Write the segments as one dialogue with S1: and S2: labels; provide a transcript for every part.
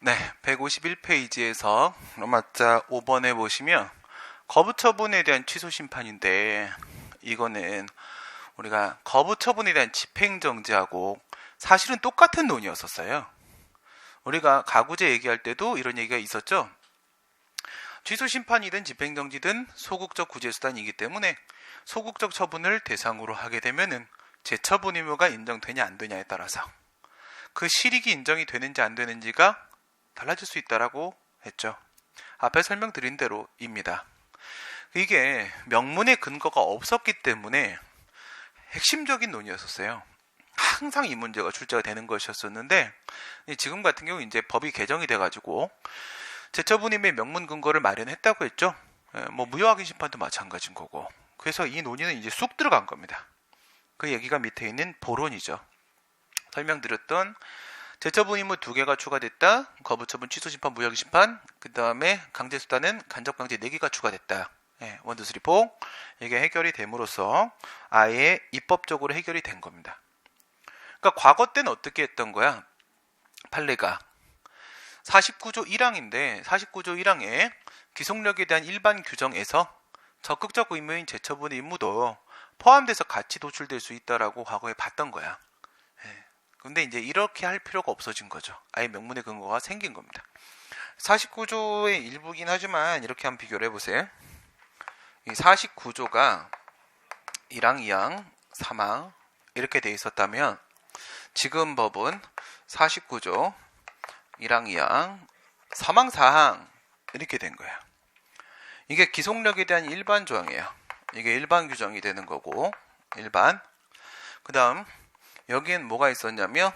S1: 네, 151페이지에서 로마자 5번에 보시면 거부처분에 대한 취소 심판인데, 이거는 우리가 거부처분에 대한 집행정지하고 사실은 똑같은 논이었었어요. 우리가 가구제 얘기할 때도 이런 얘기가 있었죠. 취소 심판이든 집행정지든 소극적 구제수단이기 때문에 소극적 처분을 대상으로 하게 되면은 재처분 의무가 인정되냐 안 되냐에 따라서 그 실익이 인정이 되는지 안 되는지가 달라질 수 있다라고 했죠. 앞에 설명드린 대로입니다. 이게 명문의 근거가 없었기 때문에 핵심적인 논의였었어요. 항상 이 문제가 출제가 되는 것이었었는데, 지금 같은 경우 이제 법이 개정이 돼가지고 재처분임의 명문 근거를 마련했다고 했죠. 무효확인 심판도 마찬가지인 거고. 그래서 이 논의는 이제 쑥 들어간 겁니다. 그 얘기가 밑에 있는 보론이죠. 설명드렸던 재처분 의무 2개가 추가됐다. 거부처분, 취소심판, 무효확인 심판. 그 다음에 강제수단은 간접강제 4개가 추가됐다. 1, 2, 3, 4. 이게 해결이 됨으로써 아예 입법적으로 해결이 된 겁니다. 그러니까 과거 때는 어떻게 했던 거야? 판례가 49조 1항인데 49조 1항에 기속력에 대한 일반 규정에서 적극적 의무인 재처분 의무도 포함돼서 같이 도출될 수 있다라고 과거에 봤던 거야. 근데 이제 이렇게 할 필요가 없어진 거죠. 아예 명문의 근거가 생긴 겁니다. 49조의 일부긴 하지만 이렇게 한번 비교를 해보세요. 이 49조가 1항, 2항, 3항 이렇게 돼 있었다면 지금 법은 49조 1항, 2항, 3항, 4항 이렇게 된 거야. 이게 기속력에 대한 일반 조항이에요. 이게 일반 규정이 되는 거고, 일반. 그 다음 여기엔 뭐가 있었냐면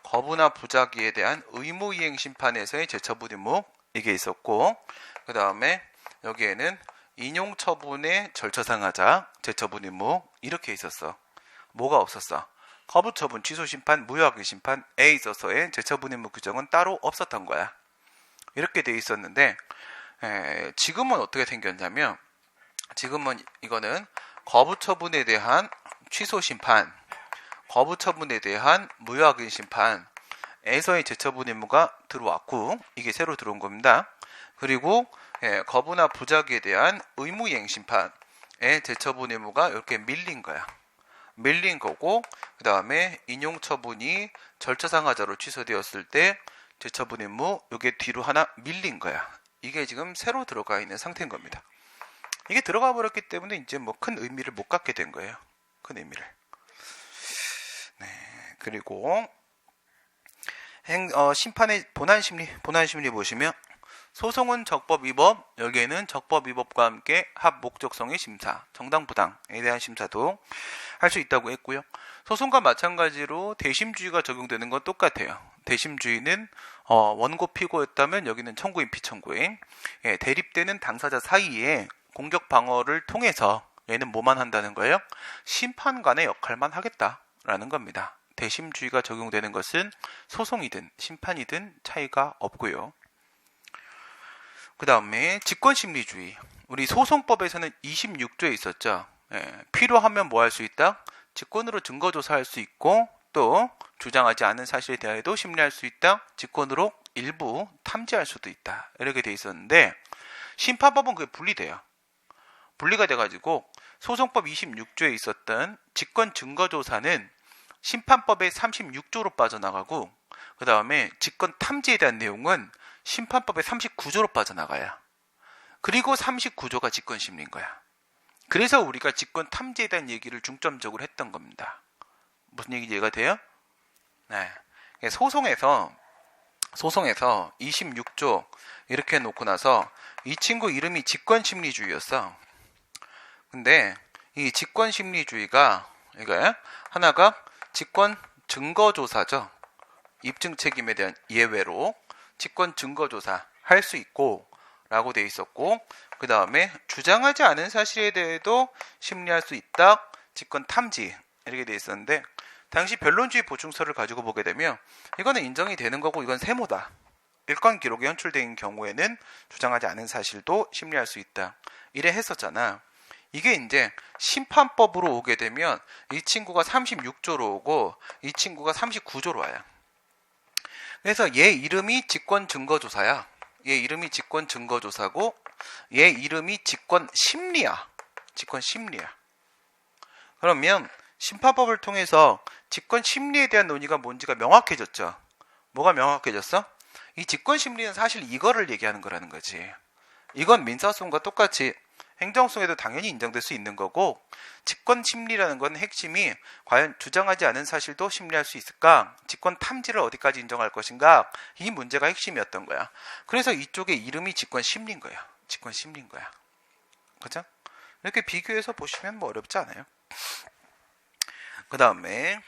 S1: 거부나 부작위에 대한 의무이행 심판에서의 재처분 의무 이게 있었고, 그 다음에 여기에는 인용처분의 절차상하자 재처분 의무 이렇게 있었어. 뭐가 없었어? 거부처분, 취소심판, 무효확인 심판에 있어서의 재처분 의무 규정은 따로 없었던 거야. 이렇게 돼 있었는데 지금은 어떻게 생겼냐면, 지금은 이거는 거부처분에 대한 취소심판, 거부처분에 대한 무효확인 심판에서의 재처분 의무가 들어왔고, 이게 새로 들어온 겁니다. 그리고 거부나 부작위에 대한 의무이행 심판의 재처분 의무가 이렇게 밀린 거야. 밀린 거고, 그 다음에 인용처분이 절차상하자로 취소되었을 때 재처분 의무 이게 뒤로 하나 밀린 거야. 이게 지금 새로 들어가 있는 상태인 겁니다. 이게 들어가 버렸기 때문에 이제 뭐 큰 의미를 못 갖게 된 거예요. 큰 의미를. 그리고 심판의 본안심리 보시면 소송은 적법위법, 여기에는 적법위법과 함께 합목적성의 심사, 정당부당에 대한 심사도 할 수 있다고 했고요. 소송과 마찬가지로 대심주의가 적용되는 건 똑같아요. 대심주의는 원고 피고였다면 여기는 청구인 피청구인, 대립되는 당사자 사이에 공격 방어를 통해서 얘는 뭐만 한다는 거예요? 심판관의 역할만 하겠다라는 겁니다. 대심주의가 적용되는 것은 소송이든 심판이든 차이가 없고요. 그 다음에 직권심리주의. 우리 소송법에서는 26조에 있었죠. 필요하면 뭐 할 수 있다? 직권으로 증거조사할 수 있고, 또 주장하지 않은 사실에 대해도 심리할 수 있다. 직권으로 일부 탐지할 수도 있다. 이렇게 돼 있었는데 심판법은 그게 분리돼요. 분리가 돼가지고 소송법 26조에 있었던 직권 증거조사는 심판법의 36조로 빠져나가고, 그 다음에 직권 탐지에 대한 내용은 심판법의 39조로 빠져나가요. 그리고 39조가 직권심리인 거야. 그래서 우리가 직권 탐지에 대한 얘기를 중점적으로 했던 겁니다. 무슨 얘기인지 이해가 돼요? 네. 소송에서 26조 이렇게 놓고 나서 이 친구 이름이 직권심리주의였어. 근데 이 직권심리주의가 이거 하나가 직권 증거조사죠. 입증 책임에 대한 예외로 직권 증거조사 할 수 있고 라고 돼 있었고, 그 다음에 주장하지 않은 사실에 대해도 심리할 수 있다. 직권 탐지 이렇게 돼 있었는데, 당시 변론주의 보충서를 가지고 보게 되면 이거는 인정이 되는 거고 이건 세모다. 일건 기록에 현출된 경우에는 주장하지 않은 사실도 심리할 수 있다. 이래 했었잖아. 이게 이제 심판법으로 오게 되면 이 친구가 36조로 오고 이 친구가 39조로 와요. 그래서 얘 이름이 직권증거조사야. 얘 이름이 직권증거조사고 얘 이름이 직권심리야. 직권심리야. 그러면 심파법을 통해서 직권심리에 대한 논의가 뭔지가 명확해졌죠. 뭐가 명확해졌어? 이 직권심리는 사실 이거를 얘기하는 거라는 거지. 이건 민사소송과 똑같이 행정소송에도 당연히 인정될 수 있는 거고, 직권심리라는 건 핵심이 과연 주장하지 않은 사실도 심리할 수 있을까? 직권탐지를 어디까지 인정할 것인가? 이 문제가 핵심이었던 거야. 그래서 이쪽에 이름이 직권심리인 거야. 직권심리인 거야. 그죠? 이렇게 비교해서 보시면 뭐 어렵지 않아요. 그 다음에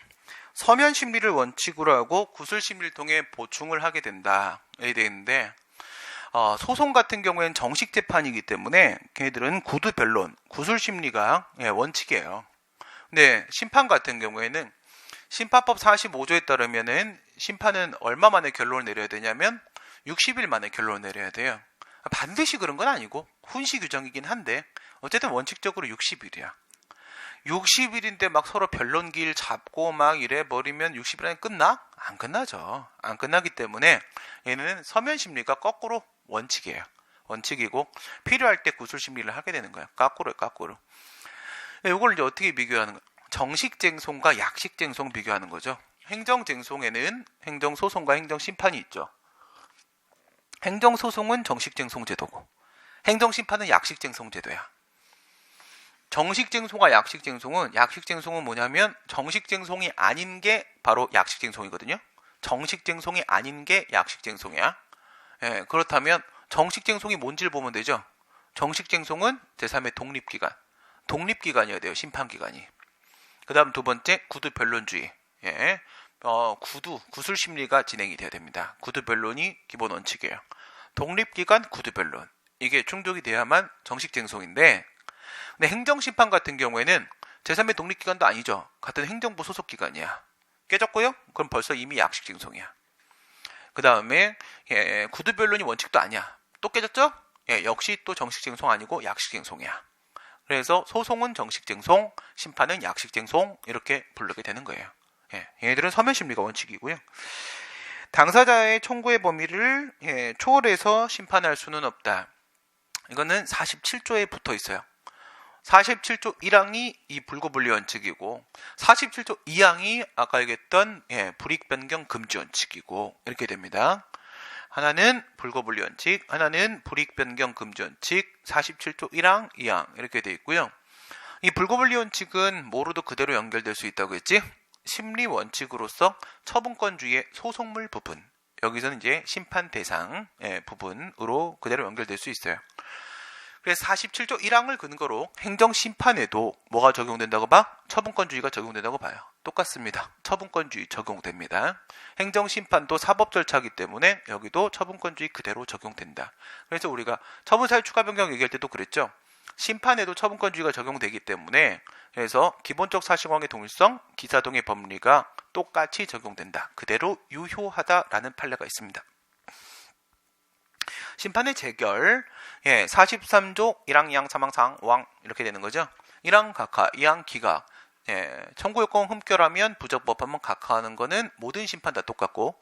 S1: 서면심리를 원칙으로 하고 구술심리를 통해 보충을 하게 된다. 이렇게 되는데, 소송 같은 경우에는 정식 재판이기 때문에 걔네들은 구두 변론, 구술심리가 원칙이에요. 근데 심판 같은 경우에는 심판법 45조에 따르면은 심판은 얼마 만에 결론을 내려야 되냐면 60일 만에 결론을 내려야 돼요. 반드시 그런 건 아니고 훈시 규정이긴 한데 어쨌든 원칙적으로 60일이야. 60일인데 막 서로 변론기일 잡고 막 이래 버리면 60일 안에 끝나? 안 끝나죠. 안 끝나기 때문에 얘는 서면심리가 거꾸로 원칙이에요. 원칙이고 필요할 때 구술심리를 하게 되는 거야. 거꾸로요, 거꾸로. 이걸 이제 어떻게 비교하는 거야? 정식쟁송과 약식쟁송 비교하는 거죠. 행정쟁송에는 행정소송과 행정심판이 있죠. 행정소송은 정식쟁송제도고 행정심판은 약식쟁송제도야. 정식쟁송과 약식쟁송은 뭐냐면 정식쟁송이 아닌 게 바로 약식쟁송이거든요. 정식쟁송이 아닌 게 약식쟁송이야. 예, 그렇다면 정식쟁송이 뭔지를 보면 되죠. 정식쟁송은 제3의 독립기관. 독립기관이어야 돼요. 심판기관이. 그 다음 두 번째 구두변론주의. 예, 구술심리가 진행이 돼야 됩니다. 구두변론이 기본 원칙이에요. 독립기관 구두변론. 이게 충족이 돼야만 정식쟁송인데, 근데 행정심판 같은 경우에는 제3의 독립기관도 아니죠. 같은 행정부 소속기관이야. 깨졌고요? 그럼 벌써 이미 약식쟁송이야. 그 다음에 구두변론이 원칙도 아니야. 또 깨졌죠? 역시 또 정식쟁송 아니고 약식쟁송이야. 그래서 소송은 정식쟁송, 심판은 약식쟁송 이렇게 부르게 되는 거예요. 얘네들은 서면심리가 원칙이고요. 당사자의 청구의 범위를 초월해서 심판할 수는 없다. 이거는 47조에 붙어 있어요. 47조 1항이 이 불구분리 원칙이고 47조 2항이 아까 얘기했던 불이익변경 금지 원칙이고 이렇게 됩니다. 하나는 불구분리 원칙, 하나는 불이익변경 금지 원칙, 47조 1항, 2항 이렇게 돼 있고요. 이 불구분리 원칙은 뭐로도 그대로 연결될 수 있다고 했지? 심리 원칙으로서 처분권주의의 소송물 부분, 여기서는 이제 심판 대상 부분으로 그대로 연결될 수 있어요. 그래서 47조 1항을 근거로 행정심판에도 뭐가 적용된다고 봐? 처분권주의가 적용된다고 봐요. 똑같습니다. 처분권주의 적용됩니다. 행정심판도 사법 절차이기 때문에 여기도 처분권주의 그대로 적용된다. 그래서 우리가 처분사유 추가 변경 얘기할 때도 그랬죠. 심판에도 처분권주의가 적용되기 때문에 그래서 기본적 사실관계 동일성, 기사동의 법리가 똑같이 적용된다. 그대로 유효하다라는 판례가 있습니다. 심판의 재결, 43조 1항, 2항, 3항, 4항, 5항 이렇게 되는 거죠. 1항 각하, 2항 기각. 청구요건 흠결하면 부적법하면 각하하는 거는 모든 심판 다 똑같고,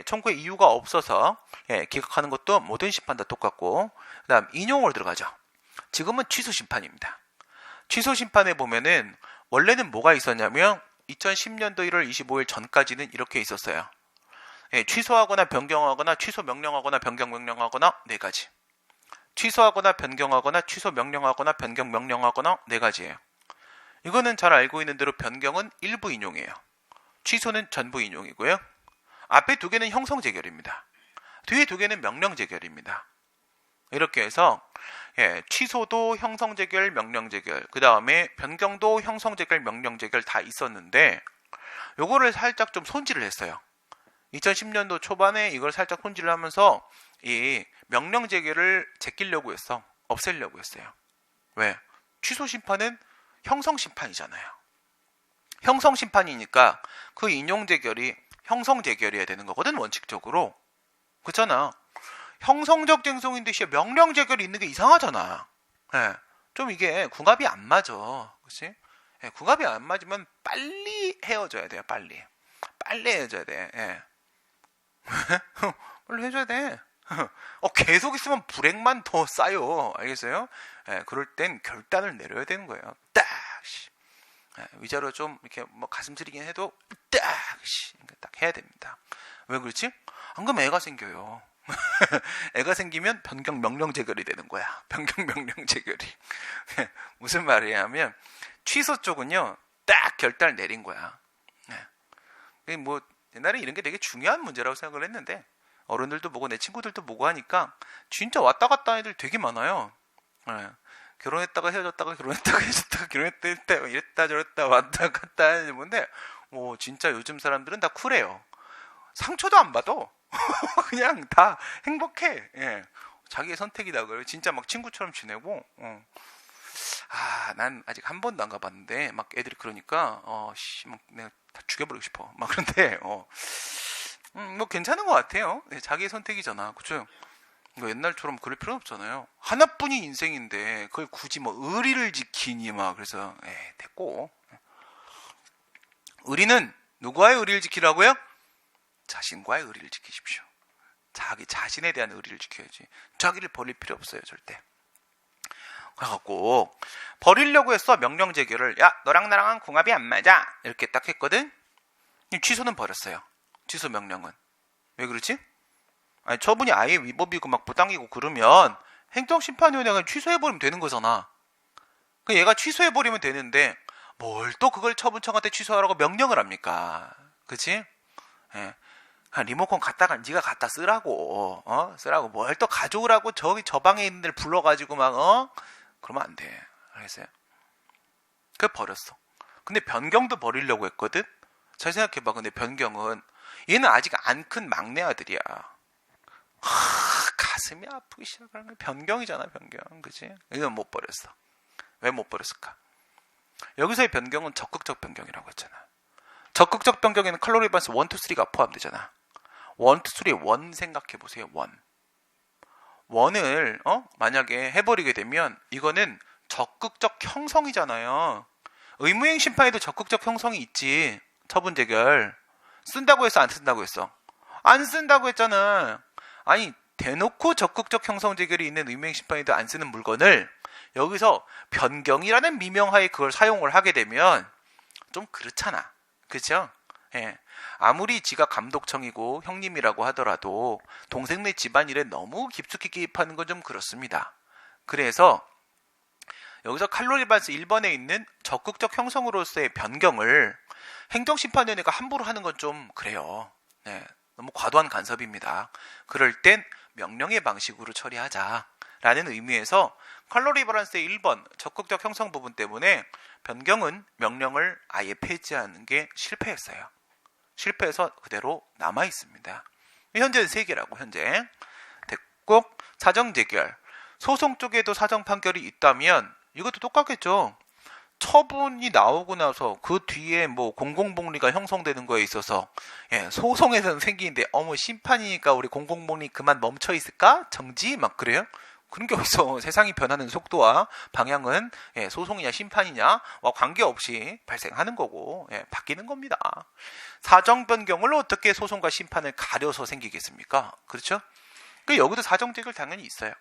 S1: 청구의 이유가 없어서 기각하는 것도 모든 심판 다 똑같고, 그 다음 인용으로 들어가죠. 지금은 취소 심판입니다. 취소 심판에 보면은 원래는 뭐가 있었냐면 2010년도 1월 25일 전까지는 이렇게 있었어요. 취소하거나 변경하거나 취소 명령하거나 변경 명령하거나 4가지. 취소하거나 변경하거나 취소 명령하거나 변경 명령하거나 4가지예요. 이거는 잘 알고 있는 대로 변경은 일부 인용이에요. 취소는 전부 인용이고요. 앞에 2개는 형성 재결입니다. 뒤에 2개는 명령 재결입니다. 이렇게 해서 취소도 형성 재결, 명령 재결, 그 다음에 변경도 형성 재결, 명령 재결 다 있었는데 요거를 살짝 좀 손질을 했어요. 2010년도 초반에 이걸 살짝 손질을 하면서 이 명령 재결을 제끼려고 했어. 없애려고 했어요. 왜? 취소 심판은 형성 심판이잖아요. 형성 심판이니까 그 인용 재결이 형성 재결이어야 되는 거거든, 원칙적으로. 그렇잖아. 형성적 쟁송인데 명령 재결이 있는 게 이상하잖아. 좀 이게 궁합이 안 맞아. 그렇지? 궁합이 안 맞으면 빨리 헤어져야 돼요. 빨리 헤어져야 돼. 빨리 해줘야 돼. 계속 있으면 불행만 더 쌓여. 알겠어요? 그럴 땐 결단을 내려야 되는 거예요. 딱! 위자료 좀 이렇게 뭐 가슴 쓰리긴 해도 딱! 딱 해야 됩니다. 왜 그렇지? 안 그러면 애가 생겨요. 애가 생기면 변경 명령 재결이 되는 거야. 변경 명령 재결이. 무슨 말이냐면 취소 쪽은요 딱 결단을 내린 거야. 뭐 옛날에 이런 게 되게 중요한 문제라고 생각을 했는데 어른들도 보고 내 친구들도 보고 하니까 진짜 왔다 갔다 하는 애들 되게 많아요. 결혼했다가 헤어졌다가 결혼했다가 헤어졌다가 결혼했다 이랬다 저랬다 왔다 갔다 하는 건데 진짜 요즘 사람들은 다 쿨해요. 상처도 안 받아. 그냥 다 행복해. 자기의 선택이다 그래요. 진짜 막 친구처럼 지내고. 난 아직 한 번도 안 가봤는데 막 애들이 그러니까 막 내가 다 죽여버리고 싶어. 막 그런데 뭐 괜찮은 것 같아요. 자기의 선택이잖아, 그렇죠? 옛날처럼 그럴 필요는 없잖아요. 하나뿐인 인생인데 그걸 굳이 뭐 의리를 지키니 막 그래서 됐고. 의리는 누구와의 의리를 지키라고요? 자신과의 의리를 지키십시오. 자기 자신에 대한 의리를 지켜야지. 자기를 버릴 필요 없어요, 절대. 그래갖고 버리려고 했어. 명령 재결을. 야, 너랑 나랑은 궁합이 안 맞아. 이렇게 딱 했거든. 취소는 버렸어요. 취소 명령은. 왜 그렇지? 아니, 처분이 아예 위법이고 막 부당이고 그러면 행정심판위원회가 취소해버리면 되는 거잖아. 얘가 취소해버리면 되는데 뭘 또 그걸 처분청한테 취소하라고 명령을 합니까? 그치? 리모컨 갖다가 네가 갖다 쓰라고. 쓰라고. 뭘 또 가져오라고 저 방에 있는 데를 불러가지고 막 그러면 안 돼. 알겠어요? 그래 버렸어. 근데 변경도 버리려고 했거든. 잘 생각해봐. 근데 변경은 얘는 아직 안 큰 막내 아들이야. 가슴이 아프기 시작하는 게 변경이잖아. 변경. 그치? 이건 못 버렸어. 왜 못 버렸을까? 여기서의 변경은 적극적 변경이라고 했잖아. 적극적 변경에는 칼로리 밸런스 1, 2, 3가 포함되잖아. 1, 2, 3, 원 생각해보세요. 원을 만약에 해버리게 되면 이거는 적극적 형성이잖아요. 의무행 심판에도 적극적 형성이 있지. 처분 재결. 쓴다고 했어, 안 쓴다고 했어? 안 쓴다고 했잖아. 아니, 대놓고 적극적 형성 재결이 있는 의무행 심판에도 안 쓰는 물건을 여기서 변경이라는 미명하에 그걸 사용을 하게 되면 좀 그렇잖아. 그죠? 아무리 지가 감독청이고 형님이라고 하더라도 동생네 집안일에 너무 깊숙이 개입하는 건 좀 그렇습니다. 그래서 여기서 칼로리 밸런스 1번에 있는 적극적 형성으로서의 변경을 행정심판위원회가 함부로 하는 건 좀 그래요. 너무 과도한 간섭입니다. 그럴 땐 명령의 방식으로 처리하자라는 의미에서 칼로리 밸런스의 1번 적극적 형성 부분 때문에 변경은 명령을 아예 폐지하는 게 실패했어요. 실패해서 그대로 남아있습니다. 현재는 3개라고 현재. 됐고, 사정재결. 소송 쪽에도 사정 판결이 있다면 이것도 똑같겠죠. 처분이 나오고 나서 그 뒤에 뭐 공공복리가 형성되는 거에 있어서 소송에서는 생기는데 심판이니까 우리 공공복리 그만 멈춰 있을까? 정지? 막 그래요? 그런 게 어디서 세상이 변하는 속도와 방향은 소송이냐 심판이냐 관계없이 발생하는 거고 바뀌는 겁니다. 사정 변경을 어떻게 소송과 심판을 가려서 생기겠습니까? 그렇죠? 여기도 사정 재결 당연히 있어요.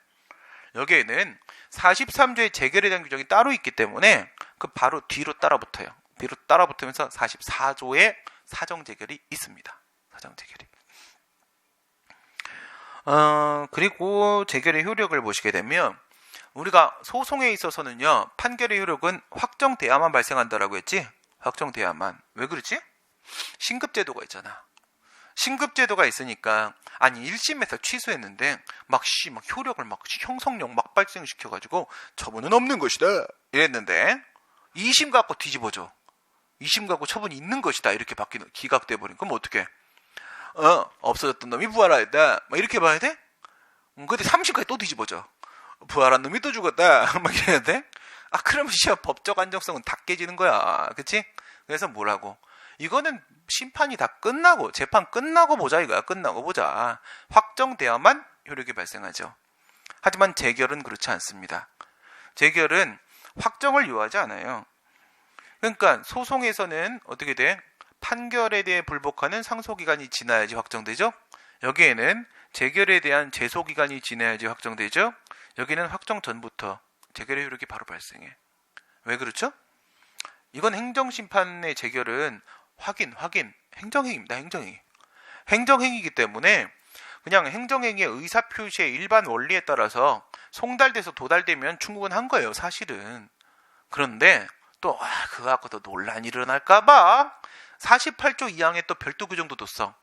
S1: 여기에는 43조의 재결에 대한 규정이 따로 있기 때문에 그 바로 뒤로 따라붙어요. 뒤로 따라붙으면서 44조의 사정 재결이 있습니다. 사정 재결이. 그리고 재결의 효력을 보시게 되면 우리가 소송에 있어서는요. 판결의 효력은 확정돼야만 발생한다라고 했지? 확정돼야만. 왜 그렇지? 신급제도가 있잖아. 신급제도가 있으니까 1심에서 취소했는데 막 효력을 막 형성력 막 발생시켜가지고 처분은 없는 것이다 이랬는데 2심 갖고 뒤집어져. 2심 갖고 처분이 있는 것이다 이렇게 기각돼 버린. 그럼 어떻게? 없어졌던 놈이 부활하였다. 막 이렇게 봐야 돼? 근데 3심까지 또 뒤집어져. 부활한 놈이 또 죽었다. 막 이래야 돼? 그러면 법적 안정성은 다 깨지는 거야. 그치? 그래서 뭐라고? 이거는 심판이 다 끝나고 재판 끝나고 보자 이거야. 끝나고 보자. 확정돼야만 효력이 발생하죠. 하지만 재결은 그렇지 않습니다. 재결은 확정을 요하지 않아요. 그러니까 소송에서는 어떻게 돼? 판결에 대해 불복하는 상소기간이 지나야지 확정되죠. 여기에는 재결에 대한 제소기간이 지나야지 확정되죠. 여기는 확정 전부터 재결의 효력이 바로 발생해. 왜 그렇죠? 이건 행정심판의 재결은 확인, 행정행위입니다. 행정행위이기 때문에 그냥 행정행위의 의사표시의 일반 원리에 따라서 송달돼서 도달되면 충분은 한 거예요, 사실은. 그런데 또 그거 갖고 또 논란이 일어날까봐 48조 2항에 또 별도 규정도 뒀어.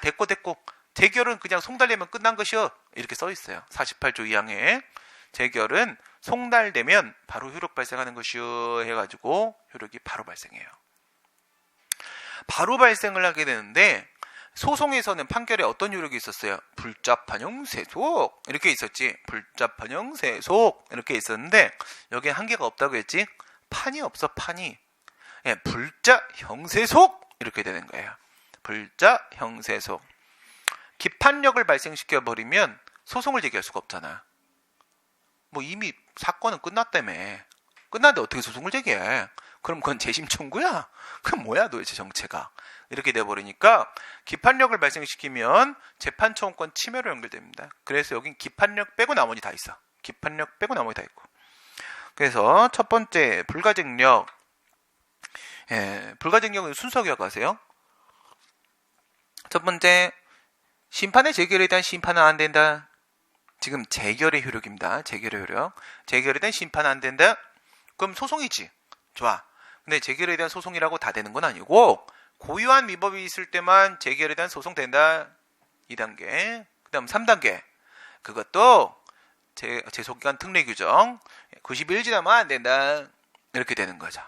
S1: 됐고 재결은 그냥 송달되면 끝난 것이요, 이렇게 써 있어요. 48조 2항에 재결은 송달되면 바로 효력 발생하는 것이요 해가지고 효력이 바로 발생해요. 바로 발생을 하게 되는데 소송에서는 판결에 어떤 효력이 있었어요? 불자판용 세속 이렇게 있었지. 불자판용 세속 이렇게 있었는데 여기에 한계가 없다고 했지. 판이 없어. 판이. 불자 형세속 이렇게 되는 거예요. 불자 형세속. 기판력을 발생시켜 버리면 소송을 제기할 수가 없잖아. 뭐 이미 사건은 끝났다며. 끝났는데 어떻게 소송을 제기해? 그럼 그건 재심 청구야? 그럼 뭐야 도대체 정체가? 이렇게 돼버리니까 기판력을 발생시키면 재판청구권 침해로 연결됩니다. 그래서 여긴 기판력 빼고 나머지 다 있어. 기판력 빼고 나머지 다 있고. 그래서 첫 번째 불가증력. 불가증력은 순서 기억하세요. 첫 번째 심판의 재결에 대한 심판은 안 된다. 지금 재결의 효력입니다. 재결의 효력. 재결에 대한 심판은 안 된다. 그럼 소송이지. 좋아. 근데 재결에 대한 소송이라고 다 되는 건 아니고 고유한 위법이 있을 때만 재결에 대한 소송 된다. 2단계. 그 다음 3단계. 그것도 제소기간 특례 규정 90일 지나면 안 된다. 이렇게 되는 거죠.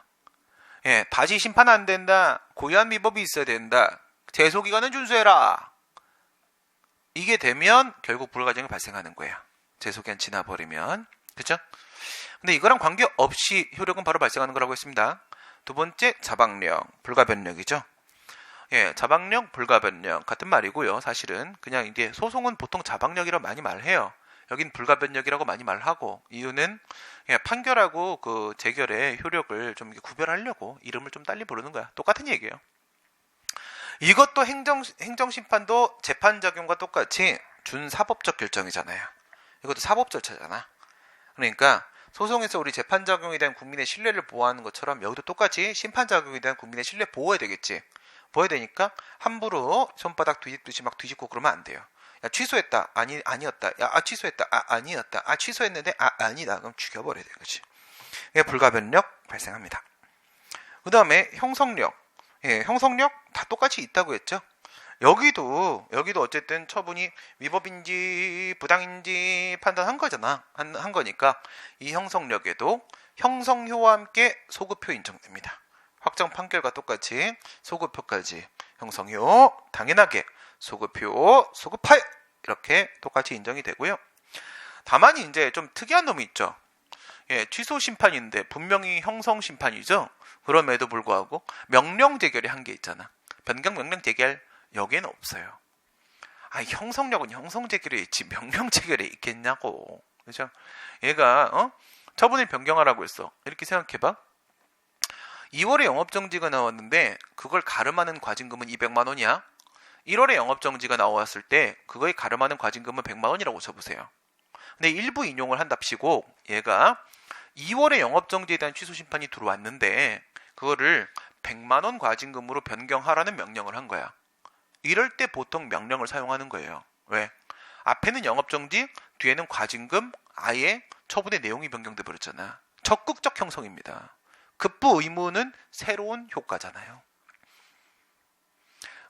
S1: 다시 심판 안 된다. 고유한 위법이 있어야 된다. 제소기간은 준수해라. 이게 되면 결국 불가증이 발생하는 거예요. 제소기간 지나버리면. 그렇죠? 근데 이거랑 관계없이 효력은 바로 발생하는 거라고 했습니다. 두 번째 자방력, 불가변력이죠. 자방력, 불가변력 같은 말이고요. 사실은 그냥 이제 소송은 보통 자방력이라고 많이 말해요. 여긴 불가변력이라고 많이 말하고 이유는 판결하고 그 재결의 효력을 좀 구별하려고 이름을 좀 빨리 부르는 거야. 똑같은 얘기예요. 이것도 행정심판도 재판작용과 똑같이 준사법적 결정이잖아요. 이것도 사법 절차잖아. 그러니까 소송에서 우리 재판작용에 대한 국민의 신뢰를 보호하는 것처럼 여기도 똑같이 심판작용에 대한 국민의 신뢰 보호해야 되겠지. 보호해야 되니까 함부로 손바닥 뒤집듯이 막 뒤집고 그러면 안 돼요. 야, 취소했다. 아니었다. 야, 취소했다. 아니었다. 취소했는데 아니다. 그럼 죽여버려야 되는 거지. 불가변력 발생합니다. 그 다음에 형성력. 형성력 다 똑같이 있다고 했죠. 여기도 어쨌든 처분이 위법인지 부당인지 판단한 거잖아. 한 거니까 이 형성력에도 형성효와 함께 소급효 인정됩니다. 확정 판결과 똑같이 소급효까지 형성효 당연하게 소급효 소급하여 이렇게 똑같이 인정이 되고요. 다만 이제 좀 특이한 놈이 있죠. 취소 심판인데 분명히 형성 심판이죠. 그럼에도 불구하고 명령 재결이 한 게 있잖아. 변경 명령 재결 여기에는 없어요. 형성력은 형성 재결에 있지 명령 재결에 있겠냐고. 그죠? 얘가 처분을 변경하라고 했어. 이렇게 생각해봐. 2월에 영업정지가 나왔는데 그걸 가름하는 과징금은 200만 원이야. 1월에 영업정지가 나왔을 때 그거에 가름하는 과징금은 100만 원이라고 쳐보세요. 근데 일부 인용을 한답시고 얘가 2월에 영업정지에 대한 취소심판이 들어왔는데 그거를 100만 원 과징금으로 변경하라는 명령을 한 거야. 이럴 때 보통 명령을 사용하는 거예요. 왜? 앞에는 영업정지, 뒤에는 과징금, 아예 처분의 내용이 변경돼 버렸잖아. 적극적 형성입니다. 급부 의무는 새로운 효과잖아요.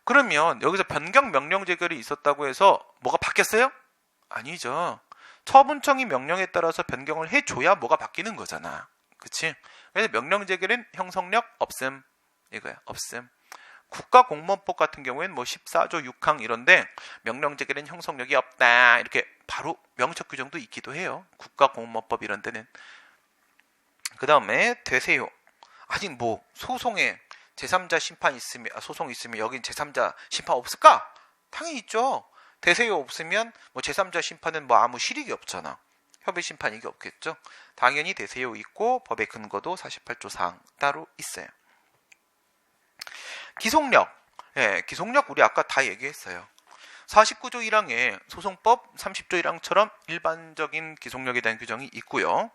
S1: 그러면 여기서 변경 명령 재결이 있었다고 해서 뭐가 바뀌었어요? 아니죠. 처분청이 명령에 따라서 변경을 해줘야 뭐가 바뀌는 거잖아. 그치? 그래서 명령 재결은 형성력 없음. 이거야. 없음. 국가공무원법 같은 경우에는 뭐 14조 6항 이런데 명령 재결은 형성력이 없다. 이렇게 바로 명적 규정도 있기도 해요. 국가공무원법 이런 데는. 그 다음에 되세요. 아직 뭐 소송에 제3자 심판 있으면 소송 있으면 여긴 제3자 심판 없을까? 당연히 있죠. 되세요 없으면 뭐 제3자 심판은 뭐 아무 실익이 없잖아. 협의 심판이 없겠죠. 당연히 되세요 있고 법의 근거도 48조 4항 따로 있어요. 기속력. 기속력 우리 아까 다 얘기했어요. 49조 1항에 소송법 30조 1항처럼 일반적인 기속력에 대한 규정이 있고요.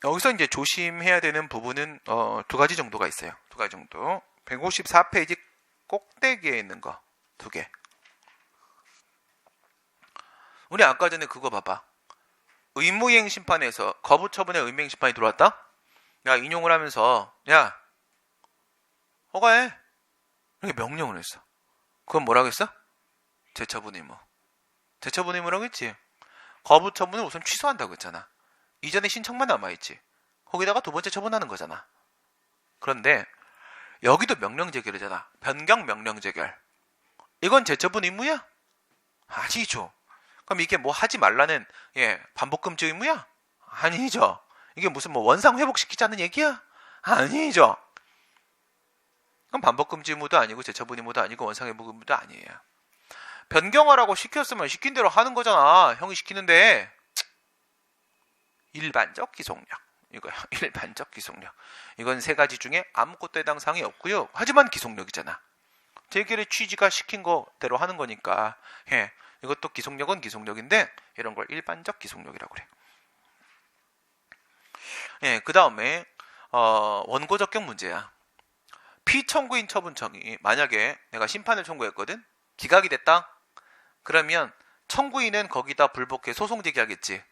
S1: 여기서 이제 조심해야 되는 부분은 두 가지 정도가 있어요. 두 가지 정도. 154페이지 꼭대기에 있는 거 두 개. 우리 아까 전에 그거 봐봐. 의무이행 심판에서 거부처분의 의무이행 심판이 들어왔다? 야, 인용을 하면서 야, 허가해. 이렇게 명령을 했어. 그건 뭐라고 했어? 재처분 의무. 재처분 의무라고 했지. 거부처분을 우선 취소한다고 했잖아. 이전에 신청만 남아있지. 거기다가 두 번째 처분하는 거잖아. 그런데 여기도 명령 재결이잖아. 변경 명령 재결. 이건 재처분 의무야? 아니죠. 그럼 이게 뭐 하지 말라는 반복 금지 의무야? 아니죠. 이게 무슨 뭐 원상 회복시키자는 얘기야? 아니죠. 그럼 반복 금지 의무도 아니고 재처분 의무도 아니고 원상 회복 의무도 아니에요. 변경하라고 시켰으면 시킨 대로 하는 거잖아. 형이 시키는데. 일반적 기속력. 이거야. 일반적 기속력. 이건 세 가지 중에 아무것도 해당 사항이 없고요. 하지만 기속력이잖아. 재결의 취지가 시킨 거대로 하는 거니까. 이것도 기속력은 기속력인데 이런 걸 일반적 기속력이라고 그래. 그 다음에 원고 적격 문제야. 피청구인 처분청이 만약에 내가 심판을 청구했거든. 기각이 됐다. 그러면 청구인은 거기다 불복해 소송 제기하겠지.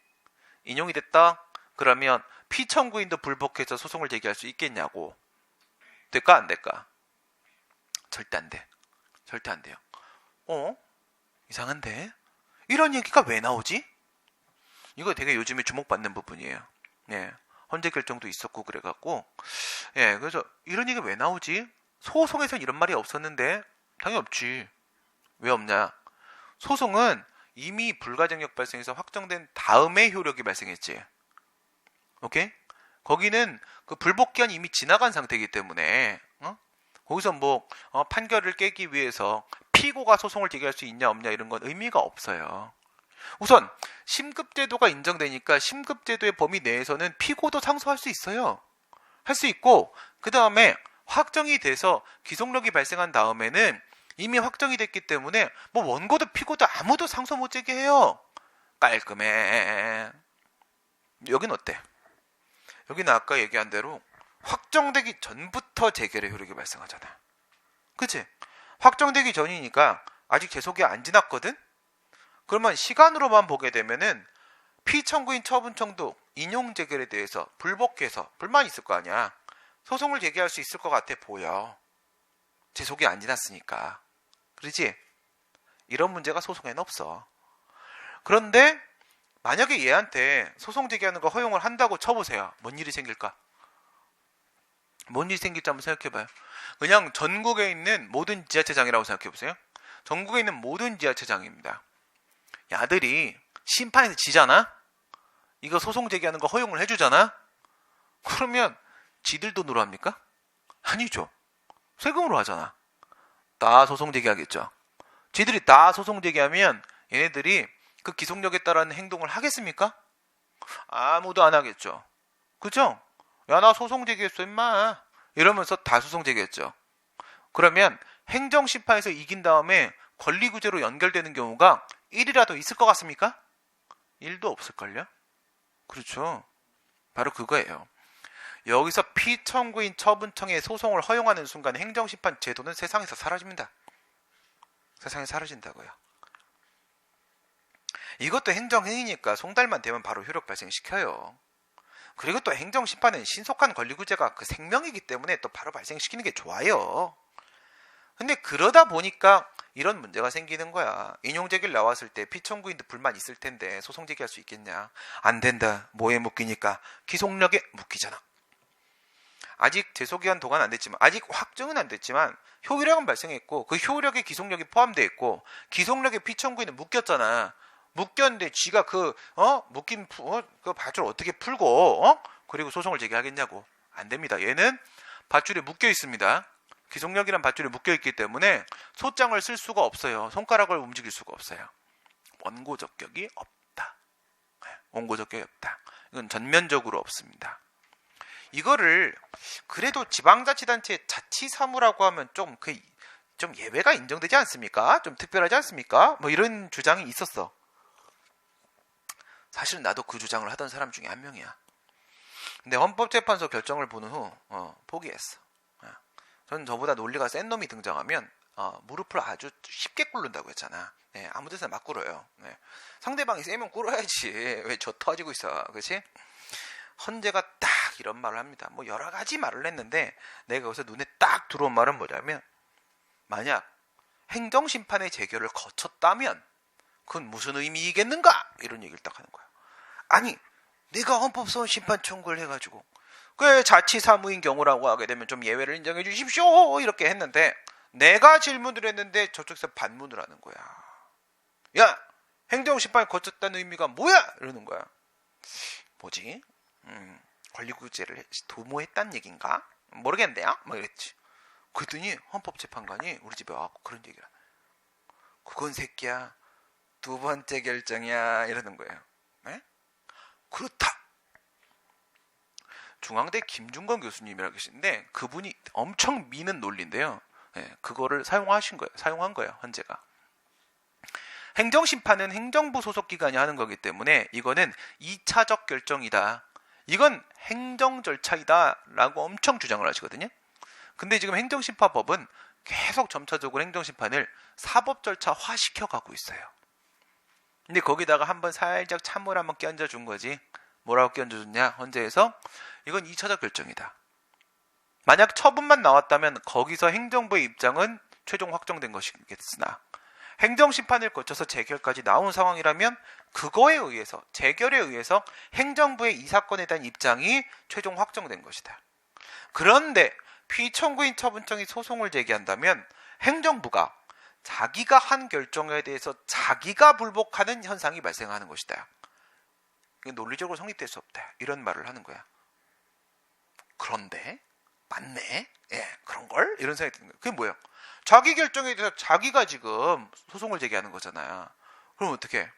S1: 인용이 됐다. 그러면 피청구인도 불복해서 소송을 제기할 수 있겠냐고. 될까 안 될까? 절대 안 돼. 절대 안 돼요. 이상한데? 이런 얘기가 왜 나오지? 이거 되게 요즘에 주목받는 부분이에요. 헌재 결정도 있었고 그래갖고 그래서 이런 얘기가 왜 나오지? 소송에선 이런 말이 없었는데 당연히 없지. 왜 없냐? 소송은 이미 불가증력 발생해서 확정된 다음에 효력이 발생했지. 오케이? 거기는 그 불복기한이 이미 지나간 상태이기 때문에 거기서 뭐 판결을 깨기 위해서 피고가 소송을 제기할 수 있냐 없냐 이런 건 의미가 없어요. 우선 심급제도가 인정되니까 심급제도의 범위 내에서는 피고도 상소할 수 있어요. 할 수 있고 그 다음에 확정이 돼서 기속력이 발생한 다음에는 이미 확정이 됐기 때문에 뭐 원고도 피고도 아무도 상소 못 제기해요. 깔끔해. 여긴 어때? 여기는 아까 얘기한 대로 확정되기 전부터 재결의 효력이 발생하잖아. 그치? 확정되기 전이니까 아직 재속이 안 지났거든? 그러면 시간으로만 보게 되면은 피청구인 처분청도 인용 재결에 대해서 불복해서 불만이 있을 거 아니야. 소송을 제기할 수 있을 것 같아 보여. 재속이 안 지났으니까. 그러지? 이런 문제가 소송에는 없어. 그런데 만약에 얘한테 소송 제기하는 거 허용을 한다고 쳐보세요. 뭔 일이 생길까? 뭔 일이 생길지 한번 생각해봐요. 그냥 전국에 있는 모든 지하철장이라고 생각해보세요. 전국에 있는 모든 지하철장입니다. 야들이 심판에서 지잖아? 이거 소송 제기하는 거 허용을 해주잖아? 그러면 지들 돈으로 합니까? 아니죠. 세금으로 하잖아. 다 소송 제기하겠죠. 지들이 다 소송 제기하면 얘네들이 그 기속력에 따른 행동을 하겠습니까? 아무도 안 하겠죠. 그죠? 야, 나 소송 제기했어 임마 이러면서 다 소송 제기했죠. 그러면 행정심판에서 이긴 다음에 권리구제로 연결되는 경우가 1이라도 있을 것 같습니까? 1도 없을걸요? 그렇죠. 바로 그거예요. 여기서 피청구인 처분청의 소송을 허용하는 순간 행정심판 제도는 세상에서 사라집니다. 세상에 사라진다고요. 이것도 행정행위니까 송달만 되면 바로 효력 발생시켜요. 그리고 또 행정심판은 신속한 권리구제가 그 생명이기 때문에 또 바로 발생시키는 게 좋아요. 근데 그러다 보니까 이런 문제가 생기는 거야. 인용제기를 나왔을 때 피청구인도 불만 있을 텐데 소송 제기할 수 있겠냐? 안 된다. 뭐에 묶이니까? 기속력에 묶이잖아. 아직 재소기한 도과는 안 됐지만, 아직 확정은 안 됐지만 효력은 발생했고 그 효력에 기속력이 포함되어 있고 기속력에 피청구인은 묶였잖아. 묶였는데 쥐가 묶인 그 밧줄 어떻게 풀고 그리고 소송을 제기하겠냐고. 안 됩니다. 얘는 밧줄에 묶여 있습니다. 기속력이란 밧줄에 묶여 있기 때문에 소장을 쓸 수가 없어요. 손가락을 움직일 수가 없어요. 원고 적격이 없다. 원고 적격이 없다. 이건 전면적으로 없습니다. 이거를 그래도 지방자치단체 자치사무라고 하면 좀 좀 예외가 인정되지 않습니까? 좀 특별하지 않습니까? 뭐 이런 주장이 있었어. 사실은 나도 그 주장을 하던 사람 중에 한 명이야. 근데 헌법재판소 결정을 보는 후 포기했어. 저는 저보다 논리가 센 놈이 등장하면 무릎을 아주 쉽게 꿇는다고 했잖아. 네, 아무 데서나 막 꿇어요. 네. 상대방이 세면 꿇어야지. 왜 저 터지고 있어. 그렇지? 헌재가 딱 이런 말을 합니다. 뭐 여러 가지 말을 했는데 내가 여기서 눈에 딱 들어온 말은 뭐냐면, 만약 행정심판의 재결을 거쳤다면 그건 무슨 의미이겠는가? 이런 얘기를 딱 하는 거야. 아니, 내가 헌법소원 심판 청구를 해가지고 그 자치사무인 경우라고 하게 되면 좀 예외를 인정해 주십시오 이렇게 했는데, 내가 질문을 했는데 저쪽에서 반문을 하는 거야. 야, 행정심판이 거쳤다는 의미가 뭐야? 이러는 거야. 뭐지? 권리구제를 도모했단 얘긴가? 모르겠네요. 뭐 이랬지. 그랬더니 헌법재판관이 우리 집에 와갖고 그런 얘기를 하네. 그건 새끼야, 두 번째 결정이야 이러는 거예요. 네? 그렇다. 중앙대 김중건 교수님이라고 계시는데 그분이 엄청 미는 논리인데요. 네, 그거를 사용한 거예요. 헌재가. 행정심판은 행정부 소속 기관이 하는 거기 때문에 이거는 2차적 결정이다. 이건 행정 절차이다 라고 엄청 주장을 하시거든요. 근데 지금 행정심판법은 계속 점차적으로 행정심판을 사법 절차화 시켜가고 있어요. 근데 거기다가 한번 살짝 참을 한번 끼얹어준 거지. 뭐라고 끼얹어줬냐? 헌재에서 이건 2차적 결정이다. 만약 처분만 나왔다면 거기서 행정부의 입장은 최종 확정된 것이겠으나, 행정심판을 거쳐서 재결까지 나온 상황이라면 그거에 의해서, 재결에 의해서 행정부의 이 사건에 대한 입장이 최종 확정된 것이다. 그런데 피청구인 처분청이 소송을 제기한다면 행정부가 자기가 한 결정에 대해서 자기가 불복하는 현상이 발생하는 것이다. 논리적으로 성립될 수 없다. 이런 말을 하는 거야. 그런데 맞네? 예, 그런걸? 이런 생각이 드는 거예요. 그게 뭐예요? 자기 결정에 대해서 자기가 지금 소송을 제기하는 거잖아요. 그럼 어떻게?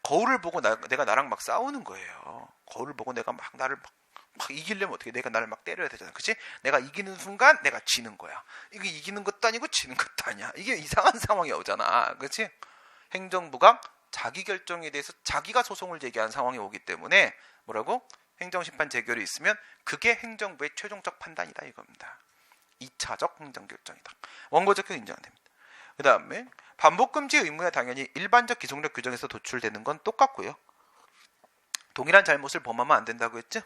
S1: 거울을 보고 내가 나랑 막 싸우는 거예요. 거울을 보고 내가 막 나를 막 이기려면 어떻게? 내가 나를 막 때려야 되잖아. 그치? 내가 이기는 순간 내가 지는 거야. 이게 이기는 것도 아니고 지는 것도 아니야. 이게 이상한 상황이 오잖아. 그치? 행정부가 자기 결정에 대해서 자기가 소송을 제기한 상황이 오기 때문에 뭐라고? 행정심판 재결이 있으면 그게 행정부의 최종적 판단이다 이겁니다. 2차적 행정결정이다. 원고적으로 인정 안 됩니다. 그 다음에 반복금지 의무야 당연히 일반적 기속력 규정에서 도출되는 건 똑같고요. 동일한 잘못을 범하면 안 된다고 했죠.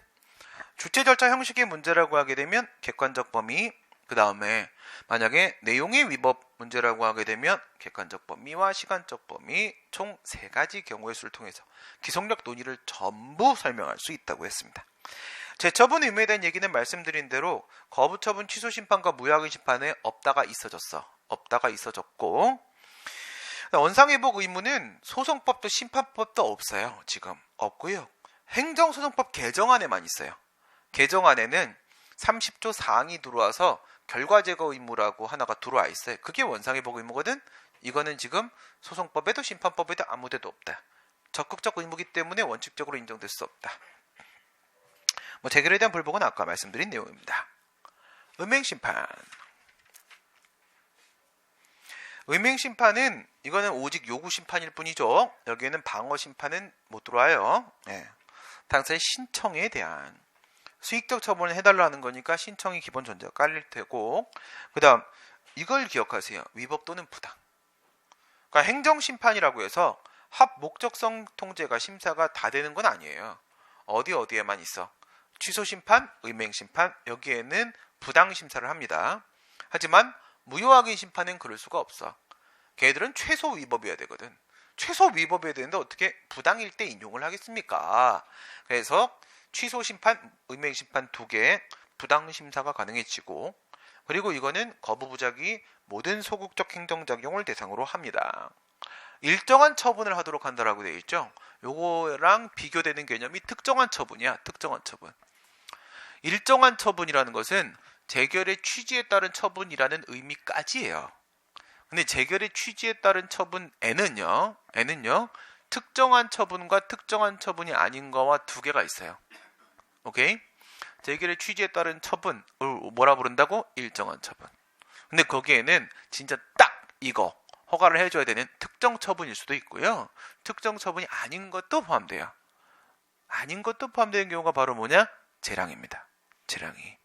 S1: 주체 절차 형식의 문제라고 하게 되면 객관적 범위, 그 다음에 만약에 내용의 위법 문제라고 하게 되면 객관적 범위와 시간적 범위, 총 3가지 경우의 수를 통해서 기속력 논의를 전부 설명할 수 있다고 했습니다. 재처분 의무에 대한 얘기는 말씀드린 대로 거부처분 취소 심판과 무효하기 심판에 없다가 있어졌고, 원상회복 의무는 소송법도 심판법도 없어요. 지금 없고요. 행정소송법 개정안에만 있어요. 개정안에는 30조 사항이 들어와서 결과제거 의무라고 하나가 들어와 있어요. 그게 원상회복 의무거든. 이거는 지금 소송법에도 심판법에도 아무 데도 없다. 적극적 의무이기 때문에 원칙적으로 인정될 수 없다. 재결에 대한 불복은 아까 말씀드린 내용입니다. 음행심판. 음행심판은 이거는 오직 요구심판일 뿐이죠. 여기에는 방어심판은 못 들어와요. 당사의 신청에 대한 수익적 처분을 해달라는 거니까 신청이 기본 전제가 깔릴 테고, 그 다음 이걸 기억하세요. 위법 또는 부당. 그러니까 행정심판이라고 해서 합목적성 통제가 심사가 다 되는 건 아니에요. 어디에만 있어. 취소심판, 음행심판, 여기에는 부당심사를 합니다. 하지만 무효확인 심판은 그럴 수가 없어. 걔들은 최소 위법이어야 되거든. 최소 위법이어야 되는데 어떻게 부당일 때 인용을 하겠습니까? 그래서 취소심판, 음행심판 2개 부당심사가 가능해지고, 그리고 이거는 거부부작위 모든 소극적 행정작용을 대상으로 합니다. 일정한 처분을 하도록 한다라고 되어 있죠. 요거랑 비교되는 개념이 특정한 처분이야. 특정한 처분. 일정한 처분이라는 것은 재결의 취지에 따른 처분이라는 의미까지예요. 근데 재결의 취지에 따른 처분에는요, 특정한 처분과 특정한 처분이 아닌 거와 2개가 있어요. 오케이? 재결의 취지에 따른 처분을 뭐라 부른다고? 일정한 처분. 근데 거기에는 진짜 딱 이거 허가를 해줘야 되는 특정 처분일 수도 있고요. 특정 처분이 아닌 것도 포함돼요. 아닌 것도 포함되는 경우가 바로 뭐냐? 재량입니다. 재량이.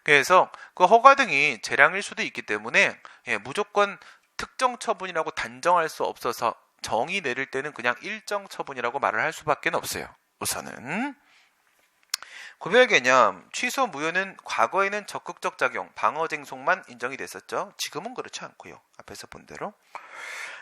S1: 그래서 그 허가 등이 재량일 수도 있기 때문에 무조건 특정 처분이라고 단정할 수 없어서 정의 내릴 때는 그냥 일정 처분이라고 말을 할 수밖에 없어요. 우선은 구별 개념, 취소 무효는 과거에는 적극적 작용, 방어쟁송만 인정이 됐었죠. 지금은 그렇지 않고요. 앞에서 본 대로.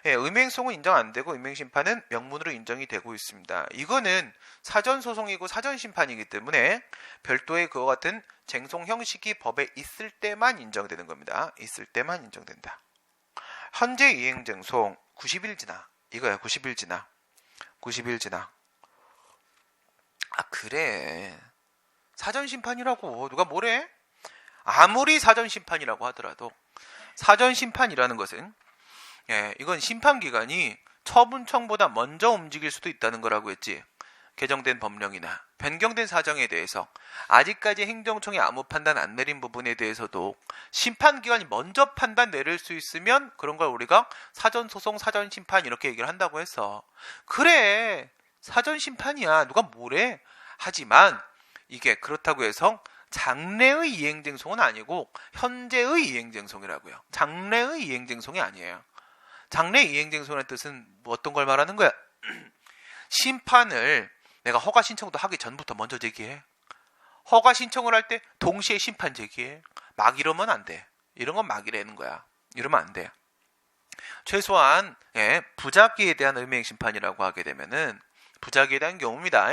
S1: 음행송은 인정 안 되고 음행심판은 명문으로 인정이 되고 있습니다. 이거는 사전소송이고 사전심판이기 때문에 별도의 그와 같은 쟁송 형식이 법에 있을 때만 인정되는 겁니다. 있을 때만 인정된다. 현재 이행쟁송 90일 지나 이거야. 90일 지나 90일 지나. 아 그래 사전심판이라고 누가 뭐래? 아무리 사전심판이라고 하더라도 사전심판이라는 것은 이건 심판기관이 처분청보다 먼저 움직일 수도 있다는 거라고 했지. 개정된 법령이나 변경된 사정에 대해서 아직까지 행정청이 아무 판단 안 내린 부분에 대해서도 심판기관이 먼저 판단 내릴 수 있으면 그런 걸 우리가 사전소송, 사전심판 이렇게 얘기를 한다고 했어. 그래 사전심판이야 누가 뭐래? 하지만 이게 그렇다고 해서 장래의 이행쟁송은 아니고 현재의 이행쟁송이라고요. 장래의 이행쟁송이 아니에요. 장래 이행쟁송이라는 뜻은 뭐 어떤 걸 말하는 거야? 심판을 내가 허가 신청도 하기 전부터 먼저 제기해. 허가 신청을 할 때 동시에 심판 제기해. 막 이러면 안 돼. 이런 건 막 이라는 거야. 이러면 안 돼. 최소한 부작위에 대한 음행 심판이라고 하게 되면은 부작위에 대한 경우입니다.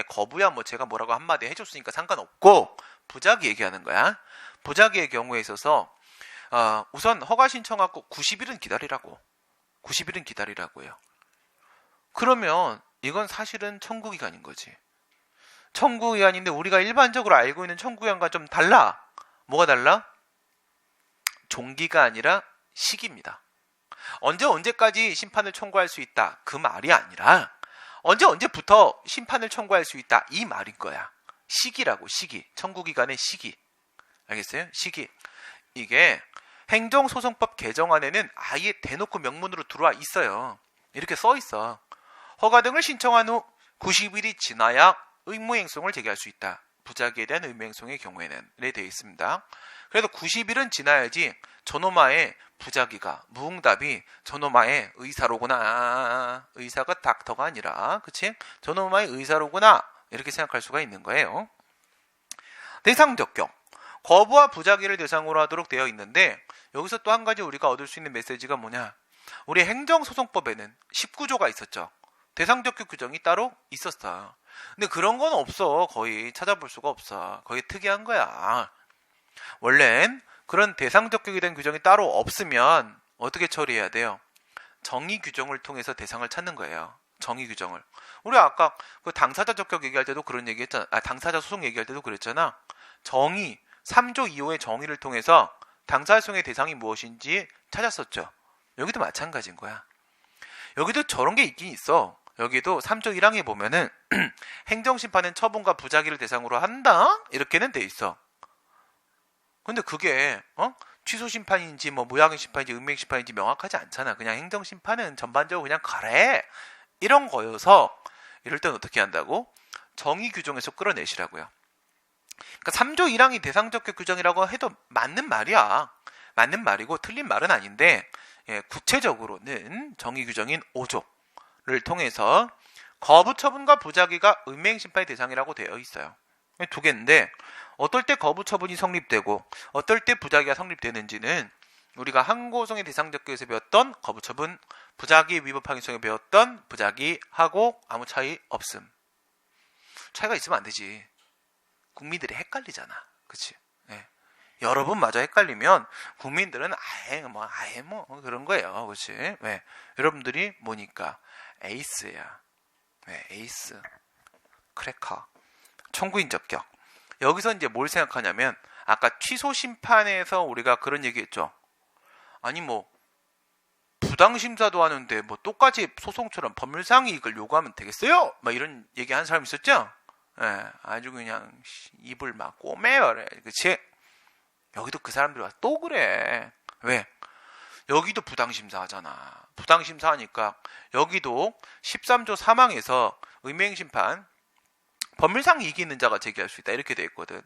S1: 거부야 뭐 제가 뭐라고 한마디 해줬으니까 상관없고 부작위 얘기하는 거야. 부작위의 경우에 있어서 우선 허가 신청하고 90일은 기다리라고. 90일은 기다리라고요. 그러면 이건 사실은 청구기간인 거지. 청구기간인데 우리가 일반적으로 알고 있는 청구기간과 좀 달라. 뭐가 달라? 종기가 아니라 시기입니다. 언제까지 심판을 청구할 수 있다. 그 말이 아니라 언제부터 심판을 청구할 수 있다. 이 말인 거야. 시기라고 시기. 청구기간의 시기. 알겠어요? 시기. 이게 행정소송법 개정안에는 아예 대놓고 명문으로 들어와 있어요. 이렇게 써 있어. 허가 등을 신청한 후 90일이 지나야 의무행송을 제기할 수 있다. 부작위에 대한 의무행송의 경우에는 이렇게 되어 있습니다. 그래도 90일은 지나야지 저놈아의 부작위가 무응답이 저놈아의 의사로구나. 의사가 닥터가 아니라 그치? 저놈아의 의사로구나. 이렇게 생각할 수가 있는 거예요. 대상적격. 거부와 부작위를 대상으로 하도록 되어 있는데 여기서 또 한 가지 우리가 얻을 수 있는 메시지가 뭐냐? 우리 행정소송법에는 19조가 있었죠. 대상적격 규정이 따로 있었어. 근데 그런 건 없어. 거의 찾아볼 수가 없어. 거의 특이한 거야. 원래는 그런 대상적격에 대한 규정이 따로 없으면 어떻게 처리해야 돼요? 정의 규정을 통해서 대상을 찾는 거예요. 정의 규정을. 우리 아까 그 당사자 적격 얘기할 때도 그런 얘기 했잖아. 당사자 소송 얘기할 때도 그랬잖아. 정의 3조 2호의 정의를 통해서 당사자 소송의 대상이 무엇인지 찾았었죠. 여기도 마찬가지인 거야. 여기도 저런 게 있긴 있어. 여기도 3조 1항에 보면은 행정심판은 처분과 부작위를 대상으로 한다? 이렇게는 돼 있어. 근데 그게 취소심판인지 뭐 무효심판인지 음행심판인지 명확하지 않잖아. 그냥 행정심판은 전반적으로 그냥 그래 이런 거여서 이럴 땐 어떻게 한다고? 정의 규정에서 끌어내시라고요. 그러니까 3조 1항이 대상적격 규정이라고 해도 맞는 말이야. 맞는 말이고 틀린 말은 아닌데 구체적으로는 정의 규정인 5조를 통해서 거부 처분과 부작위가 음행심판의 대상이라고 되어 있어요. 두 개인데 어떨 때 거부 처분이 성립되고 어떨 때 부작위가 성립되는지는 우리가 항고소송의 대상적격에서 배웠던 거부 처분, 부작위 위법 항의소송에 배웠던 부작위하고 아무 차이 없음. 차이가 있으면 안 되지. 국민들이 헷갈리잖아. 그치? 여러분 마저 헷갈리면 국민들은 아예 뭐 그런 거예요. 그치? 왜? 여러분들이 뭐니까? 에이스야. 에이스. 크래커. 청구인 적격. 여기서 이제 뭘 생각하냐면 아까 취소 심판에서 우리가 그런 얘기했죠. 아니 뭐 부당심사도 하는데 뭐 똑같이 소송처럼 법률상 이익을 요구하면 되겠어요? 막 이런 얘기하는 사람 있었죠? 아주 그냥 입을 막 꼬매요. 그치? 여기도 그 사람들이 와서 또 그래. 왜? 여기도 부당심사 하잖아. 부당심사 하니까 여기도 13조 3항에서 의맹심판 법률상 이익이 있는 자가 제기할 수 있다 이렇게 돼 있거든.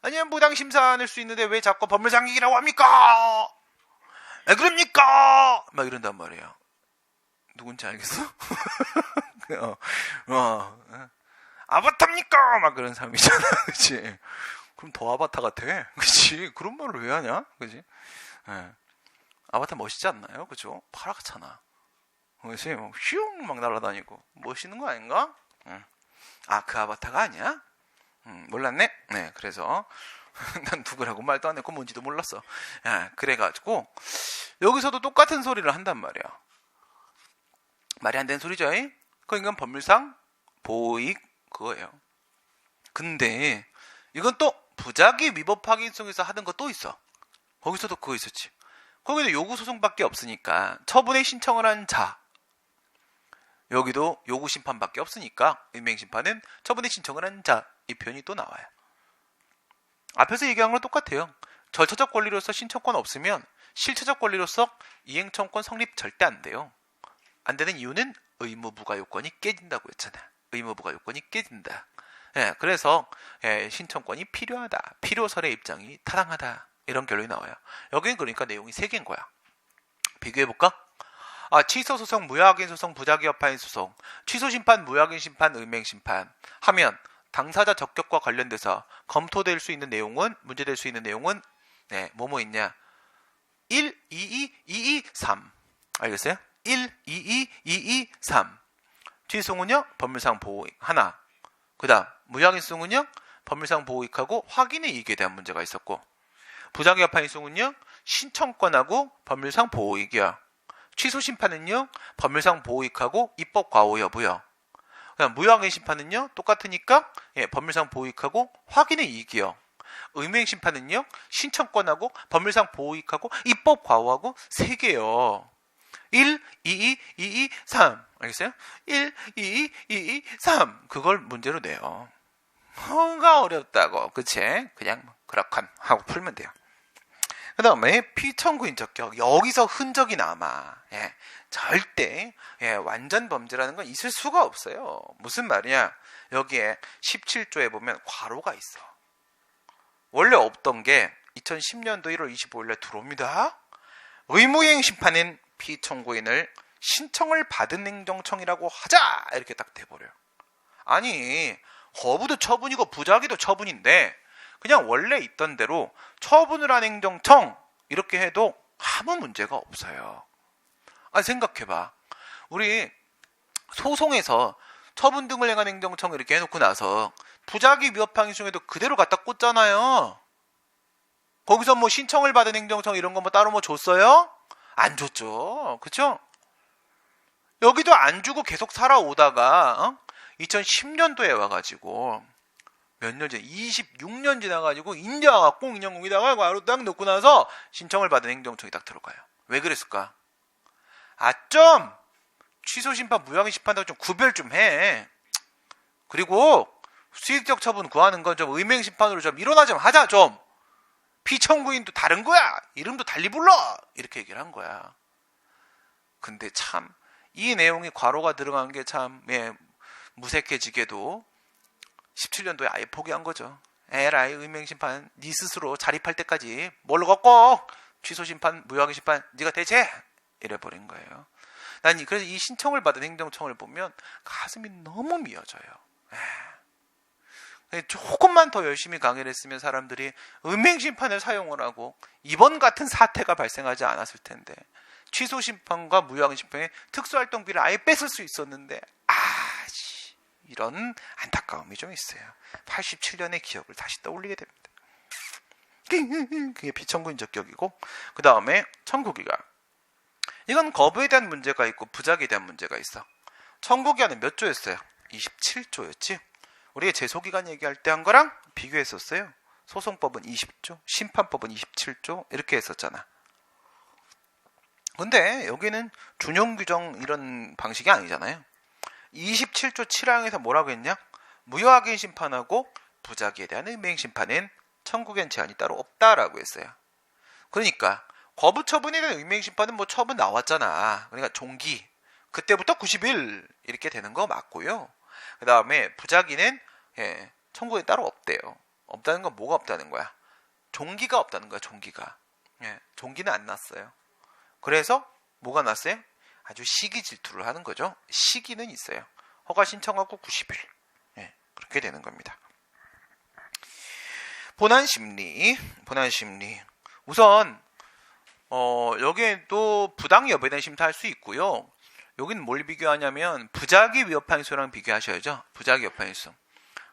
S1: 아니면 부당심사 낼 수 있는데 왜 자꾸 법률상 이익이라고 합니까? 왜 그럽니까? 막 이런단 말이에요. 누군지 알겠어? 아바타입니까? 막 그런 사람이잖아. 그치? 그럼 더 아바타 같아. 그치? 그런 말을 왜 하냐? 그치? 예. 아바타 멋있지 않나요? 그죠? 파랗잖아. 그치? 휘웅 막 날아다니고. 멋있는 거 아닌가? 응. 아, 그 아바타가 아니야? 몰랐네? 네, 그래서. 난 누구라고 말도 안 했고 뭔지도 몰랐어. 야, 그래가지고, 여기서도 똑같은 소리를 한단 말이야. 말이 안 되는 소리죠? 그러니까 법률상 보호이익 그거예요. 근데 이건 또 부작위 위법 확인성에서 하는 거 또 있어. 거기서도 그거 있었지. 거기도 요구 소송밖에 없으니까 처분의 신청을 한 자. 여기도 요구 심판밖에 없으니까 의맹 심판은 처분의 신청을 한 자. 이 표현이 또 나와요. 앞에서 얘기한 거랑 똑같아요. 절차적 권리로서 신청권 없으면 실체적 권리로서 이행청권 성립 절대 안 돼요. 안 되는 이유는 의무부가 요건이 깨진다고 했잖아. 의무부가 요건이 깨진다. 예, 그래서 신청권이 필요하다. 필요설의 입장이 타당하다. 이런 결론이 나와요. 여기는 그러니까 내용이 3개인 거야. 비교해볼까? 취소소송, 무효확인소송, 부작위여파인 소송, 취소심판, 무효확인심판, 의맹심판 하면 당사자 적격과 관련돼서 검토될 수 있는 내용은, 문제될 수 있는 내용은 뭐뭐 있냐? 1, 2, 2, 2, 3 알겠어요? 1, 2, 2, 2, 2, 3 취소는요? 법률상 보호이익 하나. 그 다음 무효확인소는요? 법률상 보호이익하고 확인의 이익에 대한 문제가 있었고, 부작위여파인소는요? 신청권하고 법률상 보호이익이야. 취소심판은요? 법률상 보호이익하고 입법 과오 여부요. 그다음 무효확인심판은요? 똑같으니까 법률상 보호이익하고 확인의 이익이요. 의무행심판은요? 신청권하고 법률상 보호이익하고 입법 과오하고 3개요. 1, 2, 2, 2, 3 알겠어요? 1, 2, 2, 2, 3 그걸 문제로 내요. 뭔가 어렵다고. 그치? 그냥 그렇건 하고 풀면 돼요. 그 다음에 피청구인 적격. 여기서 흔적이 남아. 절대 완전 범죄라는 건 있을 수가 없어요. 무슨 말이냐? 여기에 17조에 보면 괄호가 있어. 원래 없던 게 2010년도 1월 25일에 들어옵니다. 의무이행 심판인 피청구인을 신청을 받은 행정청이라고 하자 이렇게 딱 돼버려요. 아니 거부도 처분이고 부작위도 처분인데 그냥 원래 있던 대로 처분을 한 행정청 이렇게 해도 아무 문제가 없어요. 생각해봐. 우리 소송에서 처분 등을 행한 행정청 이렇게 해놓고 나서 부작위 위법행위 중에도 그대로 갖다 꽂잖아요. 거기서 뭐 신청을 받은 행정청 이런 거 뭐 따로 뭐 줬어요? 안 줬죠. 그쵸? 여기도 안 주고 계속 살아오다가 2010년도에 와가지고 몇 년 전에 26년 지나가지고 인제 와갖고 인형공에다가 바로 딱 넣고 나서 신청을 받은 행정청이 딱 들어가요. 왜 그랬을까? 좀 취소심판 무효확인심판하고 좀 구별 좀 해. 그리고 수익적 처분 구하는 건 좀 의맹심판으로 좀 일어나 좀 하자 좀. 피청구인도 다른 거야. 이름도 달리 불러. 이렇게 얘기를 한 거야. 근데 참 이 내용이 괄호가 들어간 게 참 무색해지게도 17년도에 아예 포기한 거죠. 에라이 의맹심판 네 스스로 자립할 때까지 뭘로 걷고 취소심판 무효확인심판 네가 대체 이래버린 거예요. 난 그래서 이 신청을 받은 행정청을 보면 가슴이 너무 미어져요. 조금만 더 열심히 강의를 했으면 사람들이 의맹심판을 사용을 하고 이번 같은 사태가 발생하지 않았을 텐데 취소심판과 무효확인심판의 특수활동비를 아예 뺏을 수 있었는데 이런 안타까움이 좀 있어요. 87년의 기억을 다시 떠올리게 됩니다. 그게 피청구인 적격이고, 그 다음에 청구기간. 이건 거부에 대한 문제가 있고 부작위에 대한 문제가 있어. 청구기간은 몇 조였어요? 27조였지. 우리가 제소기간 얘기할 때 한 거랑 비교했었어요. 소송법은 20조, 심판법은 27조 이렇게 했었잖아. 근데 여기는 준용 규정 이런 방식이 아니잖아요. 27조 7항에서 뭐라고 했냐? 무효확인 심판하고 부작위에 대한 의맹 심판은 청구기간 제한이 따로 없다라고 했어요. 그러니까 거부 처분에 대한 의명심판은 뭐 처분 나왔잖아. 그러니까 종기. 그때부터 90일 이렇게 되는 거 맞고요. 그 다음에 부작위는 청구에 따로 없대요. 없다는 건 뭐가 없다는 거야? 종기가 없다는 거야. 종기가. 종기는 안 났어요. 그래서 뭐가 났어요? 아주 시기 질투를 하는 거죠. 시기는 있어요. 허가 신청하고 90일. 그렇게 되는 겁니다. 본안심리. 우선 여기에 또 부당 여부에 대한 심사할 수 있고요. 여기는 뭘 비교하냐면 부작위 위협 판소랑 비교하셔야죠. 부작위 위협 판소.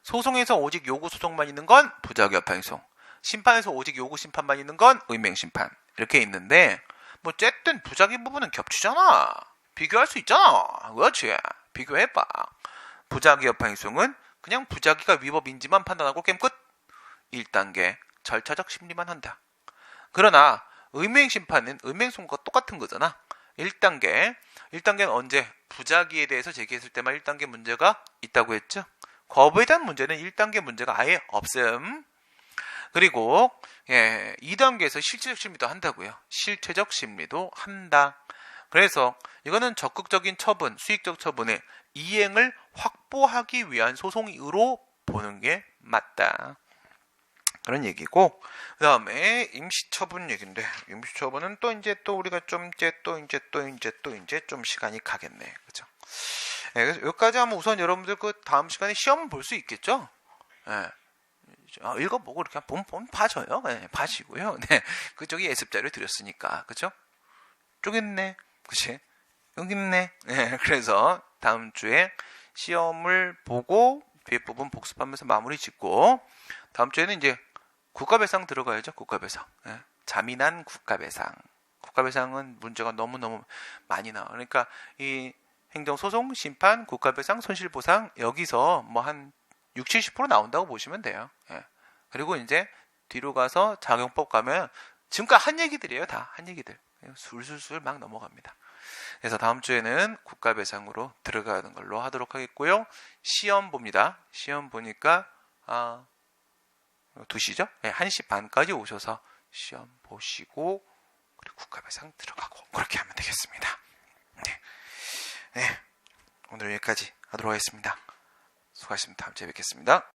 S1: 소송에서 오직 요구 소송만 있는 건 부작위 위협 판소. 심판에서 오직 요구 심판만 있는 건 의명 심판. 이렇게 있는데 뭐 어쨌든 부작위 부분은 겹치잖아. 비교할 수 있잖아. 그렇지. 비교해봐. 부작위 위협 판소는 그냥 부작위가 위법인지만 판단하고 게임 끝. 1단계 절차적 심리만 한다. 그러나 의명 심판은 의명 소송과 똑같은 거잖아. 1단계는 언제? 부작위에 대해서 제기했을 때만 1단계 문제가 있다고 했죠. 거부에 대한 문제는 1단계 문제가 아예 없음. 그리고 2단계에서 실체적 심리도 한다고요. 실체적 심리도 한다. 그래서 이거는 적극적인 처분, 수익적 처분의 이행을 확보하기 위한 소송으로 보는 게 맞다. 그런 얘기고, 그 다음에 임시처분 얘기인데, 임시처분은 또 우리가 좀 좀 시간이 가겠네. 그죠? 그래서 여기까지 하면 우선 여러분들 그 다음 시간에 시험 볼 수 있겠죠? 읽어보고 이렇게 보면 봐줘요. 봐시고요. 그쪽이 예습자료 드렸으니까. 그죠? 쪽 있네. 그치? 여기 있네. 그래서 다음 주에 시험을 보고 뒤에 부분 복습하면서 마무리 짓고, 다음 주에는 이제 국가배상 들어가야죠. 국가배상. 자민한 국가배상. 국가배상은 문제가 너무너무 많이 나와. 그러니까 이 행정소송, 심판, 국가배상, 손실보상 여기서 뭐 한 60-70% 나온다고 보시면 돼요. 그리고 이제 뒤로 가서 작용법 가면 지금까지 한 얘기들이에요. 다 한 얘기들. 술술술 막 넘어갑니다. 그래서 다음 주에는 국가배상으로 들어가는 걸로 하도록 하겠고요. 시험 봅니다. 시험 보니까 2시죠? 1시 반까지 오셔서 시험 보시고 그리고 국가배상 들어가고 그렇게 하면 되겠습니다. 오늘 여기까지 하도록 하겠습니다. 수고하셨습니다. 다음 주에 뵙겠습니다.